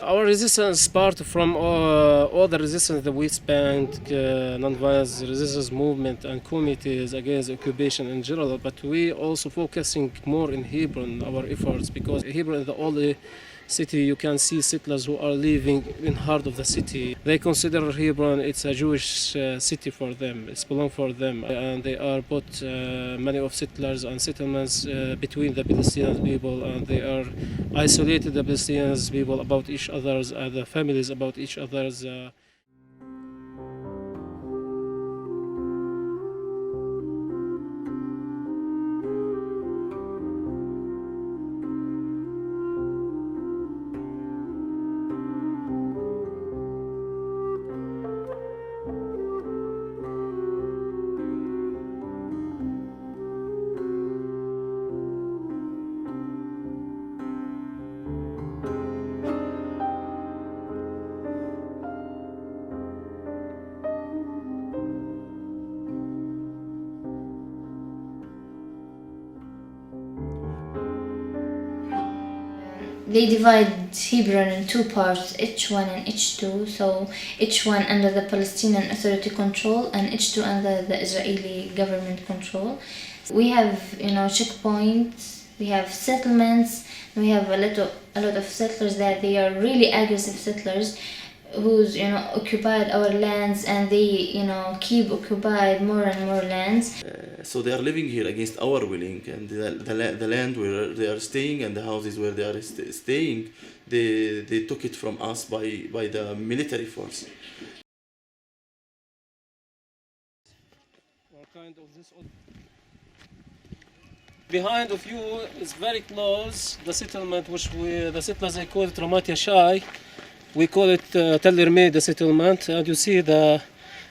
Our resistance part from all the resistance that we spent, non-violence resistance movement and committees against occupation in general, but we also focusing more in Hebron, our efforts, because Hebron is the only city you can see settlers who are living in heart of the city. They consider Hebron it's a Jewish city for them. It's belong for them, and they are both many of settlers and settlements between the Palestinian people, and they are isolated the Palestinian people about each other's, the families about each other's. They divide Hebron in two parts, H1 and H2. So H1 under the Palestinian Authority control and H2 under the Israeli government control. We have, checkpoints. We have settlements. We have a lot of settlers that they are really aggressive settlers, who's occupied our lands, and they keep occupied more and more lands. So they are living here against our willing, and the land where they are staying and the houses where they are staying, they took it from us by the military force. Behind of you is very close the settlement, which the settlers they call it Ramat Yashai. We call it Tel Irmei, the settlement, and you see the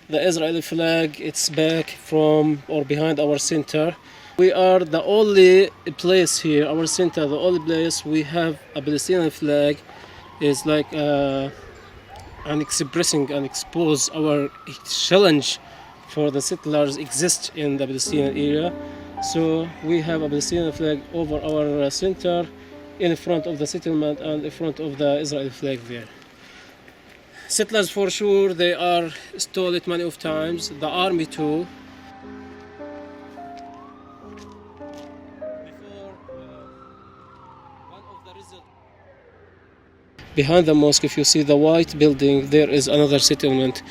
Israeli flag. It's back from or behind our center. We are the only place here, our center, the only place we have a Palestinian flag. Is like and expressing and expose our challenge for the settlers exist in the Palestinian area. So we have a Palestinian flag over our center, in front of the settlement and in front of the Israeli flag there. Settlers for sure, they are stole it many of times. The army too. Behind the mosque, if you see the white building, there is another settlement,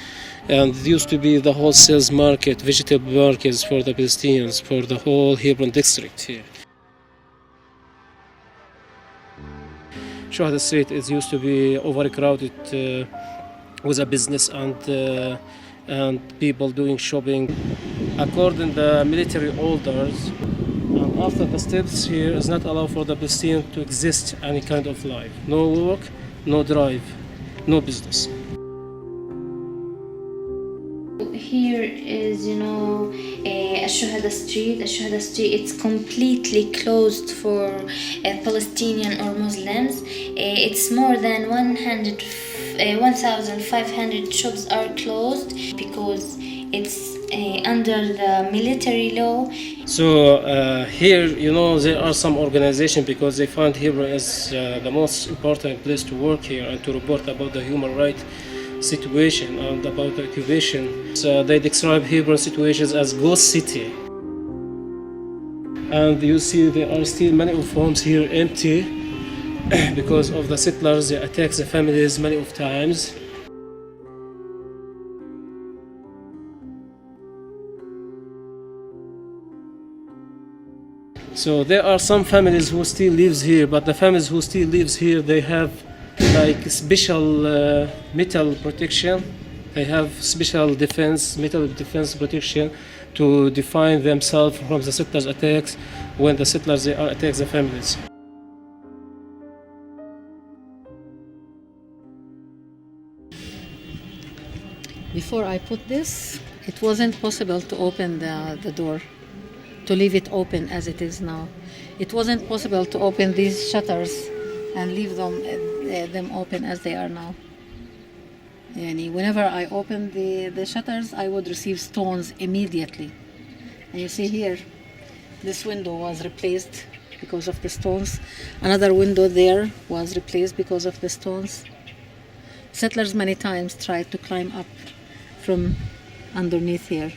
and it used to be the wholesale market, vegetable markets for the Palestinians, for the whole Hebron district here. Shuhada Street is used to be overcrowded with a business and people doing shopping according to the military orders. And after the steps here is not allowed for the Palestinian to exist any kind of life. No work, no drive, no business. Here is, Shuhada Street. Shuhada Street, it's completely closed for Palestinian or Muslims. It's more than 1,500 shops are closed because it's under the military law. So here, there are some organizations because they find Hebron is the most important place to work here and to report about the human rights situation and about the occupation. So they describe Hebron situations as ghost city. And you see there are still many of homes here empty because of the settlers. They attack the families many of times. So there are some families who still lives here, but the families who still lives here, they have like special metal protection. They have special metal defense protection to defend themselves from the settlers' attacks when the settlers they are attack the families. Before I put this, it wasn't possible to open the door, to leave it open as it is now. It wasn't possible to open these shutters and leave them open as they are now. Yani whenever I opened the shutters, I would receive stones immediately. And you see here, this window was replaced because of the stones. Another window there was replaced because of the stones. Settlers many times tried to climb up from underneath here.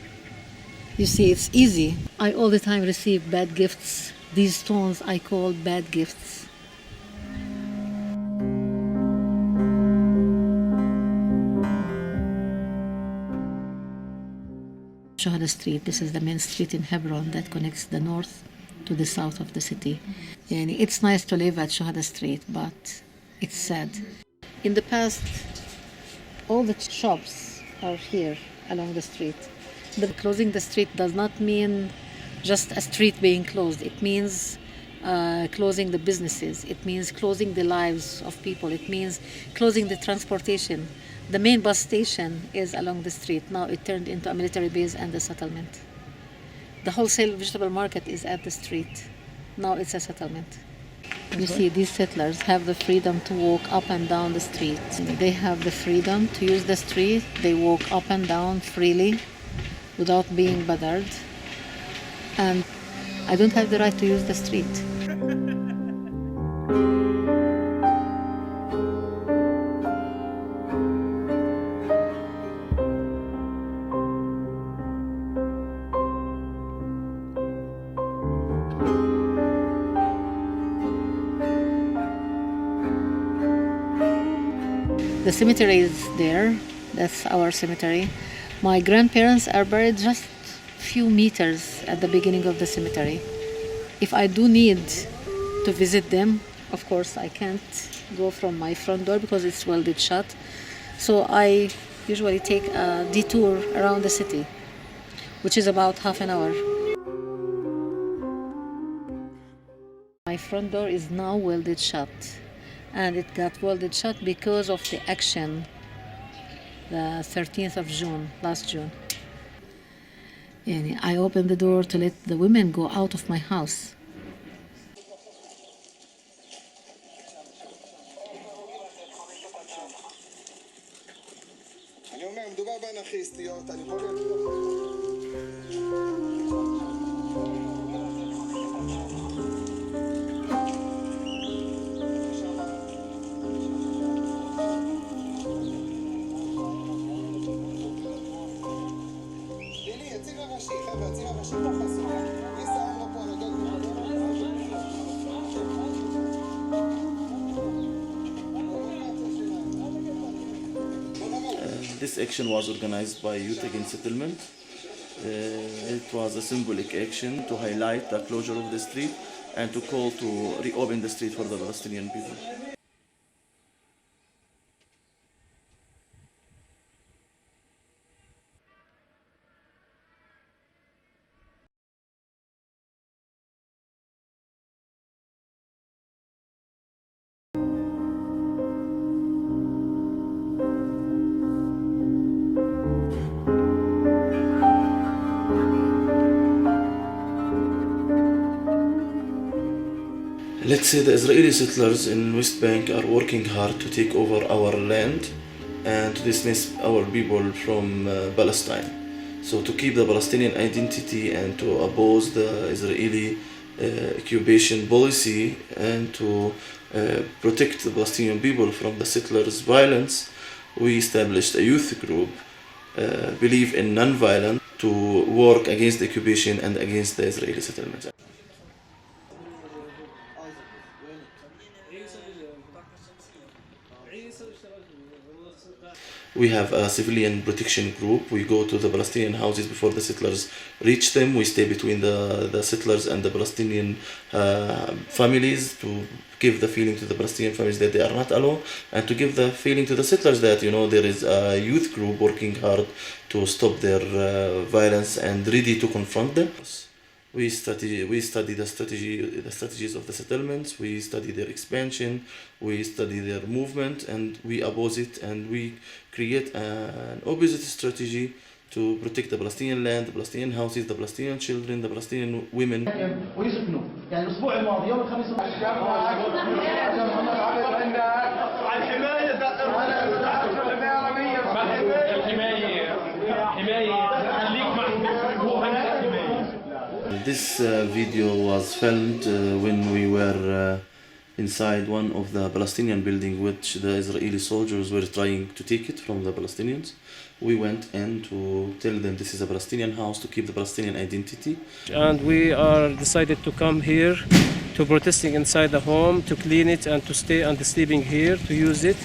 You see, it's easy. I all the time receive bad gifts. These stones I call bad gifts. Shuhada Street, this is the main street in Hebron that connects the north to the south of the city. And it's nice to live at Shuhada Street, but it's sad. In the past, all the shops are here along the street. But closing the street does not mean just a street being closed. It means closing the businesses. It means closing the lives of people. It means closing the transportation. The main bus station is along the street. Now it turned into a military base and a settlement. The wholesale vegetable market is at the street. Now it's a settlement. You see, these settlers have the freedom to walk up and down the street. They have the freedom to use the street. They walk up and down freely without being bothered. And I don't have the right to use the street. The cemetery is there. That's our cemetery. My grandparents are buried just few meters at the beginning of the cemetery. If I do need to visit them, of course I can't go from my front door because it's welded shut. So I usually take a detour around the city, which is about half an hour. My front door is now welded shut, and it got welded shut because of the action the 13th of June, last June. And I opened the door to let the women go out of my house. This action was organized by Youth Against Settlement. It was a symbolic action to highlight the closure of the street and to call to reopen the street for the Palestinian people. Let's say the Israeli settlers in West Bank are working hard to take over our land and to dismiss our people from Palestine. So to keep the Palestinian identity and to oppose the Israeli occupation policy and to protect the Palestinian people from the settlers' violence, we established a youth group, believe in non-violence, to work against the occupation and against the Israeli settlements. We have a civilian protection group. We go to the Palestinian houses before the settlers reach them. We stay between the settlers and the Palestinian families to give the feeling to the Palestinian families that they are not alone, and to give the feeling to the settlers that there is a youth group working hard to stop their violence and ready to confront them. We study the strategies of the settlements. We study their expansion. We study their movement, and we oppose it. And we create an opposite strategy to protect the Palestinian land, the Palestinian houses, the Palestinian children, the Palestinian women. ويسكنوا يعني الاسبوع الماضي يوم الخميس This video was filmed when we were inside one of the Palestinian building which the Israeli soldiers were trying to take it from the Palestinians. We went in to tell them this is a Palestinian house to keep the Palestinian identity. And we are decided to come here to protesting inside the home, to clean it and to stay and sleeping here, to use it.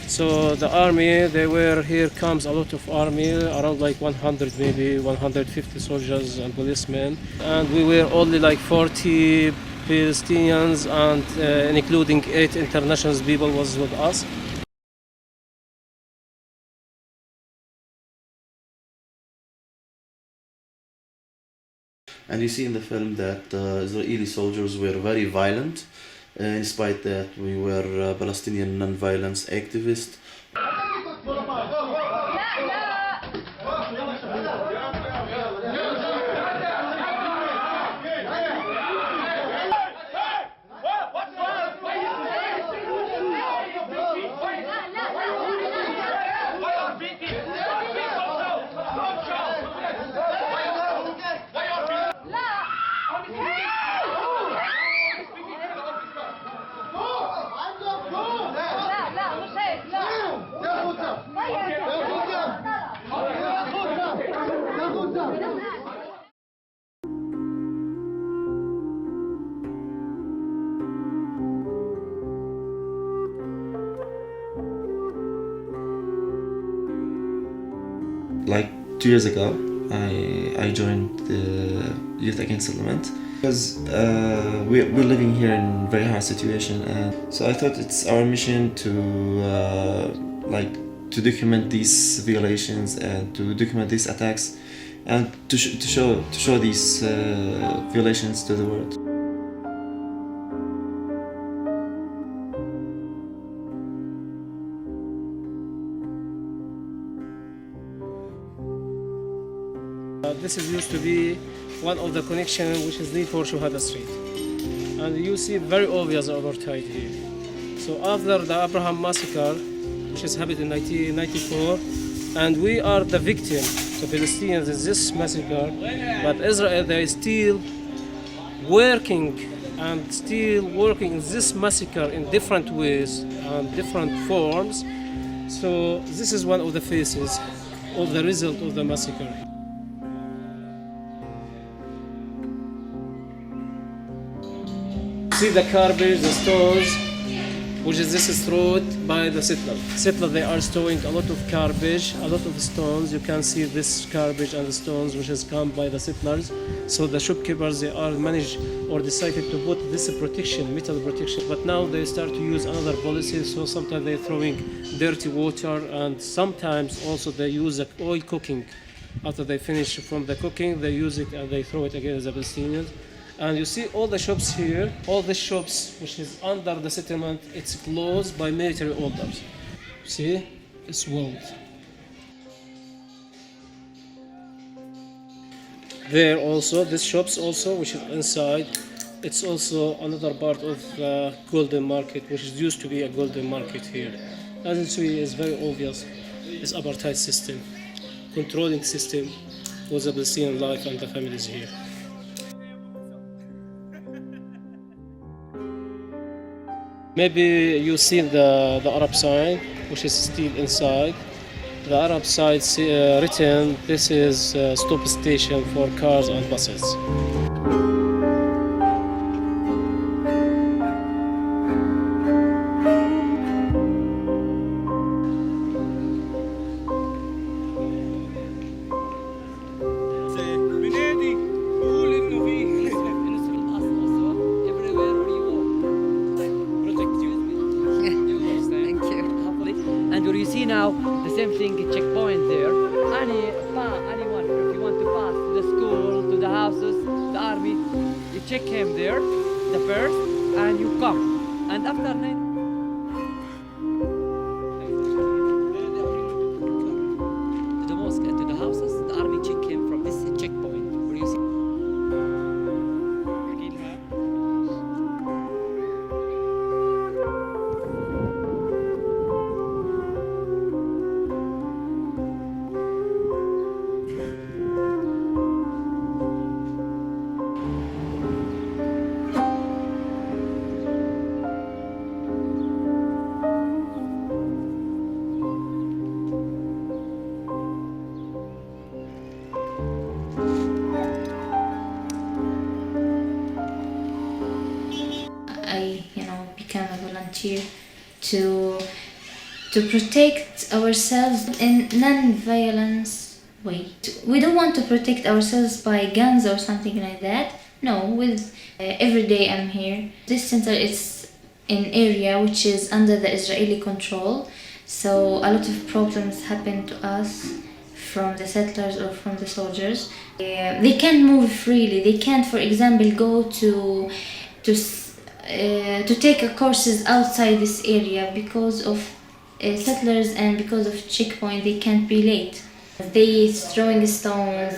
So the army, they were here, comes a lot of army, around like 100, maybe 150 soldiers and policemen. And we were only like 40 Palestinians, and including 8 international people was with us. And you see in the film that Israeli soldiers were very violent, in spite that we were Palestinian non-violence activists. Like 2 years ago, I joined the Youth Against Settlement because we're living here in very hard situation, and so I thought it's our mission to to document these violations and to document these attacks, and to show these violations to the world. This is used to be one of the connections which is lead for Shuhada Street. And you see very obvious apartheid here. So after the Abraham massacre, which has happened in 1994, and we are the victim, the Palestinians, in this massacre, but Israel, they are still working in this massacre in different ways and different forms. So this is one of the faces of the result of the massacre. See the garbage, the stones, which is this is thrown by the settlers. Settlers, they are storing a lot of garbage, a lot of stones. You can see this garbage and the stones which has come by the settlers. So the shopkeepers, they are managed or decided to put this protection, metal protection. But now they start to use another policy. So sometimes they're throwing dirty water, and sometimes also they use the oil cooking. After they finish from the cooking, they use it and they throw it again as the Palestinians. And you see all the shops here, all the shops which is under the settlement, it's closed by military orders. See, it's walled. There also, this shops also, which is inside, it's also another part of the golden market, which is used to be a golden market here. As you see, it's very obvious, it's apartheid system, controlling system for the Palestinian life and the families here. Maybe you see the Arab sign, which is still inside. The Arab side written, this is a stop station for cars and buses. And where you see now the same thing checkpoint there. Anyone, if you want to pass to the school, to the houses, the army, you check him there, the first, and you come. And after 9. To the mosque and to the houses, the army check him from this checkpoint where you see. here to protect ourselves in non-violence way. We don't want to protect ourselves by guns or something like that. No, with every day I'm here. This center is an area which is under the Israeli control, so a lot of problems happen to us from the settlers or from the soldiers. They can't move freely. They can't, for example, go to take courses outside this area because of settlers and because of checkpoint. They can't be late. They throwing stones,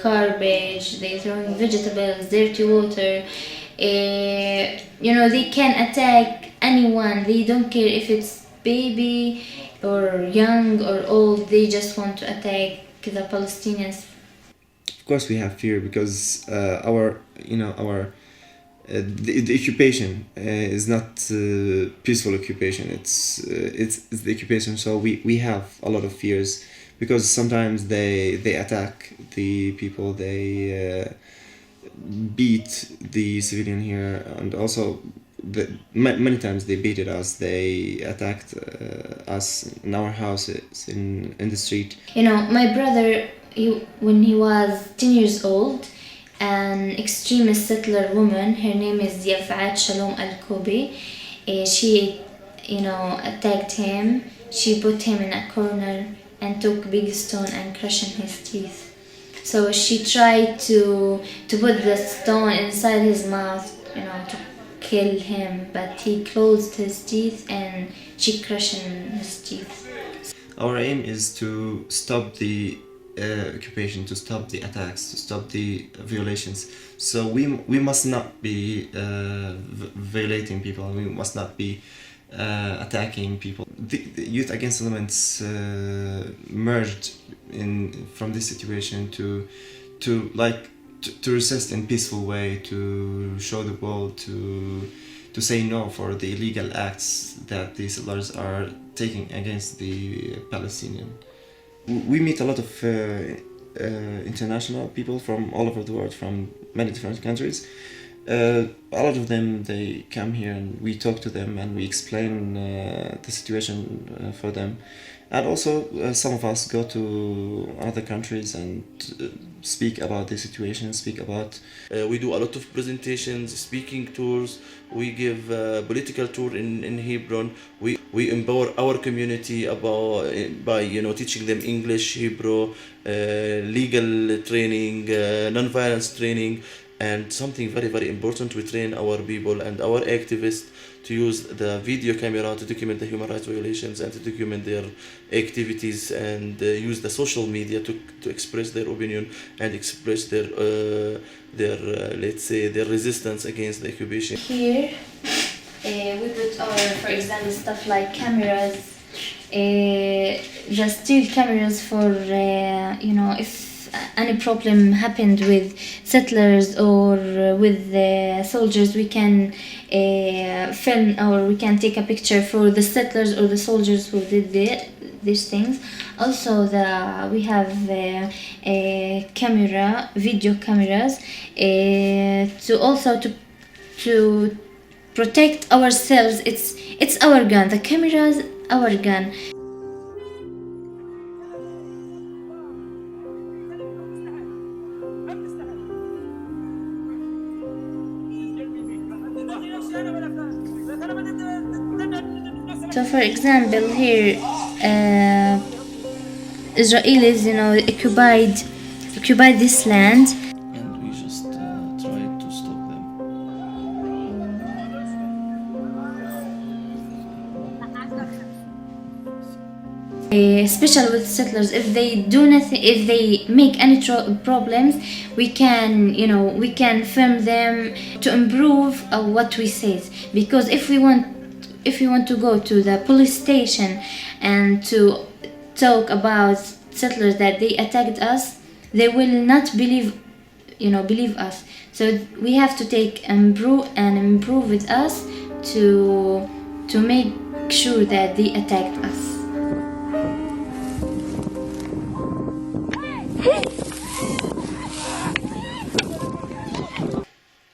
garbage, they throwing vegetables, dirty water. They can attack anyone. They don't care if it's baby or young or old. They just want to attack the Palestinians. Of course, we have fear because the occupation is not peaceful occupation. It's the occupation. So we have a lot of fears because sometimes they attack the people. They beat the civilian here, and also many times they beated us. They attacked us in our houses in the street. My brother, when he was 10 years old, an extremist settler woman, her name is Yafat Shalom Al-Kobi, she attacked him. She put him in a corner and took big stone and crushed his teeth. So she tried to put the stone inside his mouth, to kill him, but he closed his teeth and she crushed his teeth. Our aim is to stop the occupation, to stop the attacks, to stop the violations. So we must not be violating people. We must not be attacking people. The Youth Against Elements merged from this situation to resist in peaceful way, to show the world, to say no for the illegal acts that these settlers are taking against the Palestinian. We meet a lot of international people from all over the world, from many different countries. A lot of them, they come here and we talk to them and we explain the situation for them. And also some of us go to other countries and speak about the situation, speak about... We do a lot of presentations, speaking tours. We give a political tour in Hebron. We empower our community by teaching them English, Hebrew, legal training, non-violence training, and something very, very important, we train our people and our activists to use the video camera to document the human rights violations and to document their activities, and use the social media to express their opinion and express their let's say, their resistance against the occupation. Here we put our, for example, stuff like cameras, the steel cameras for if any problem happened with settlers or with the soldiers, we can film or we can take a picture for the settlers or the soldiers who did these things. Also, we have video cameras, to protect ourselves. It's our gun. The camera's our gun. So, for example, here, Israelis, occupied this land. And we just tried to stop them. Especially with settlers, if they do nothing, if they make any problems, we can film them to improve what we say. Because if we want to go to the police station and to talk about settlers that they attacked us, they will not believe us. So we have to improve with us to make sure that they attacked us.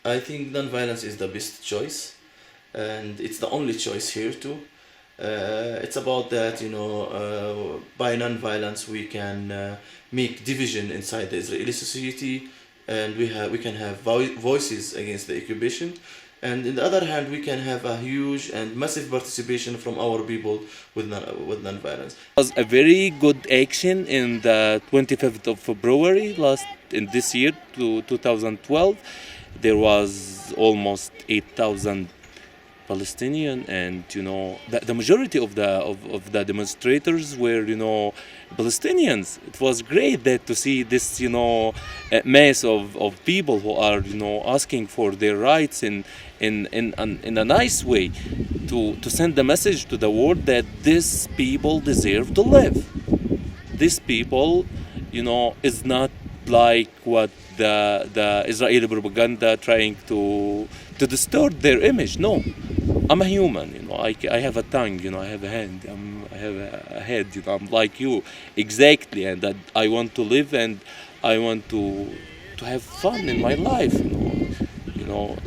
I think non-violence is the best choice. and it's the only choice here too. It's about that, by non-violence we can make division inside the Israeli society, and we can have voices against the occupation, and on the other hand we can have a huge and massive participation from our people with non-violence. Was a very good action in the 25th of February in this year to 2012. There was almost 8,000 Palestinian, and the majority of the demonstrators were Palestinians. It was great that to see this mass of people who are asking for their rights in a nice way, to send the message to the world that these people deserve to live. These people is not like what the Israeli propaganda trying to distort their image. No, I'm a human, I have a tongue, I have a hand, I have a head, I'm like you, exactly, and that I want to live and I want to have fun in my life,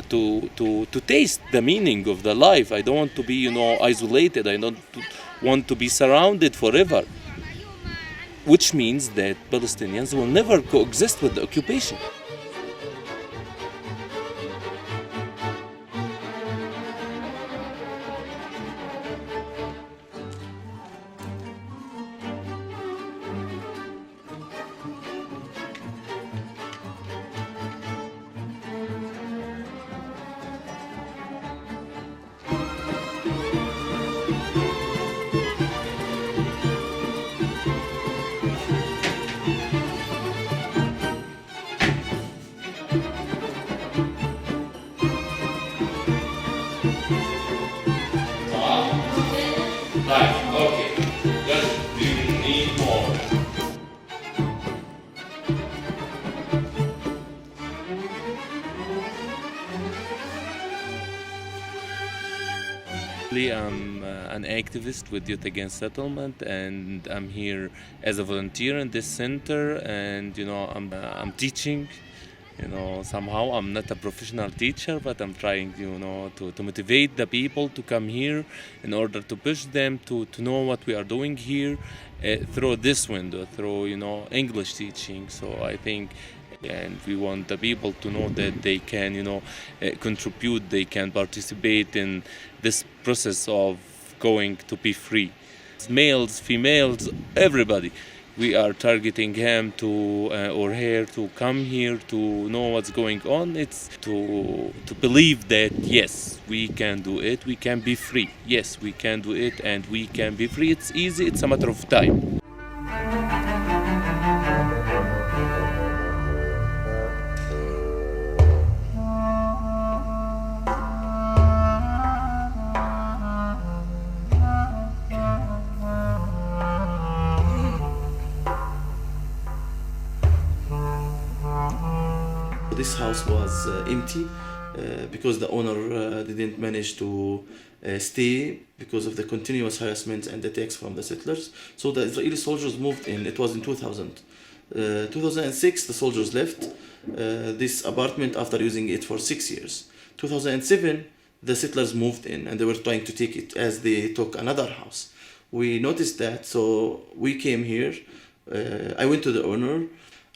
to taste the meaning of the life. I don't want to be, isolated. I don't want to be surrounded forever, which means that Palestinians will never coexist with the occupation. Okay, just do you need more? I'm an activist with Youth Against Settlement, and I'm here as a volunteer in this center, and I'm teaching. Somehow I'm not a professional teacher, but I'm trying, to motivate the people to come here in order to push them to know what we are doing here through this window, through, English teaching. So I think, and we want the people to know that they can, contribute, they can participate in this process of going to be free. Males, females, everybody. We are targeting him or her to come here to know what's going on. It's to believe that yes, we can do it. We can be free. Yes, we can do it, and we can be free. It's easy. It's a matter of time. This house was empty because the owner didn't manage to stay because of the continuous harassment and attacks from the settlers. So the Israeli soldiers moved in. It was in 2000. 2006, the soldiers left this apartment after using it for 6 years. 2007, the settlers moved in, and they were trying to take it as they took another house. We noticed that, so we came here. I went to the owner.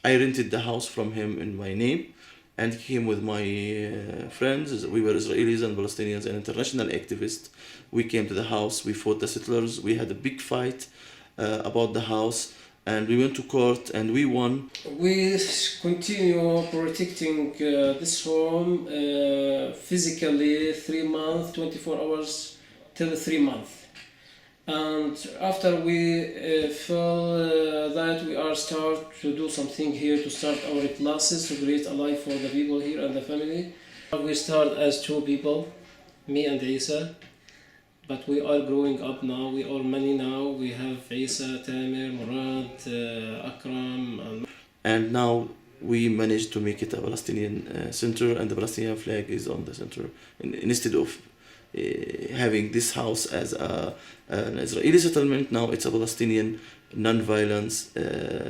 I rented the house from him in my name, and came with my friends. We were Israelis and Palestinians and international activists. We came to the house, we fought the settlers, we had a big fight about the house, and we went to court and we won. We continue protecting this home physically 3 months, 24 hours till 3 months. And after we feel that we are start to do something here, to start our classes, to create a life for the people here and the family. We start as 2 people, me and Isa, but we are growing up now. We are many now. We have Isa, Tamer, Murad, Akram. And now we managed to make it a Palestinian center, and the Palestinian flag is on the center instead of having this house as an Israeli settlement. Now it's a Palestinian non-violence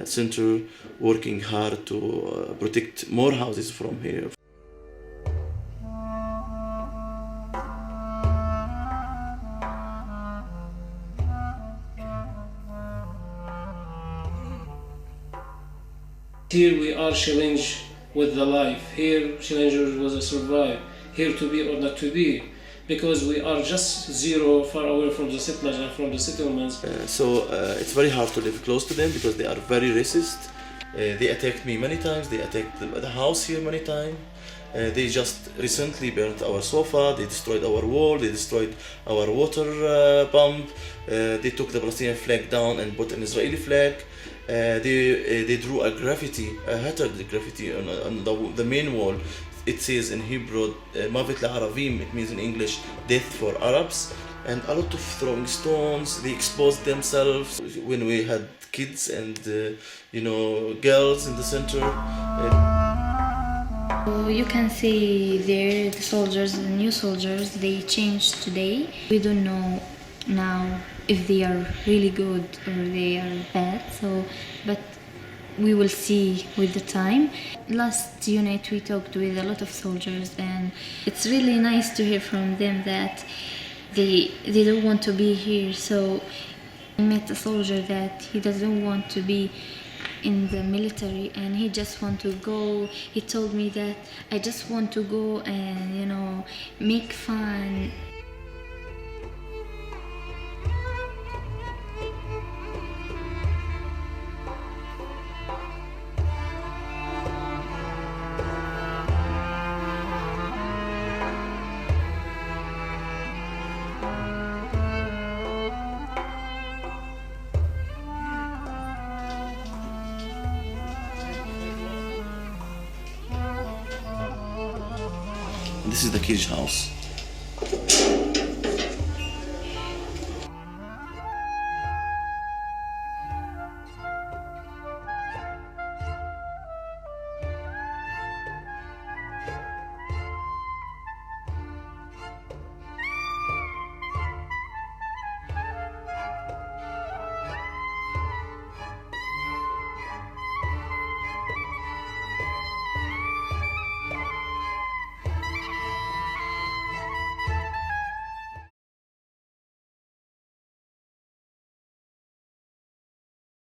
center, working hard to protect more houses from here. Here we are challenged with the life. Here challenged was a survive. Here to be or not to be. Because we are just zero far away from the settlers and from the settlements. So it's very hard to live close to them because they are very racist. They attacked me many times. They attacked the house here many times. They just recently burnt our sofa. They destroyed our wall. They destroyed our water pump. They took the Palestinian flag down and put an Israeli flag. They drew a graffiti, a hatred graffiti on the main wall. It says in Hebrew, Mavet la'Aravim, it means in English, death for Arabs. And a lot of throwing stones, they exposed themselves. When we had kids and, girls in the center. You can see there the soldiers, the new soldiers, they changed today. We don't know now if they are really good or they are bad, but we will see with the time. Last unit we talked with a lot of soldiers, and it's really nice to hear from them that they don't want to be here. So I met a soldier that he doesn't want to be in the military and he just want to go. He told me that I just want to go and make fun. This is the cage house.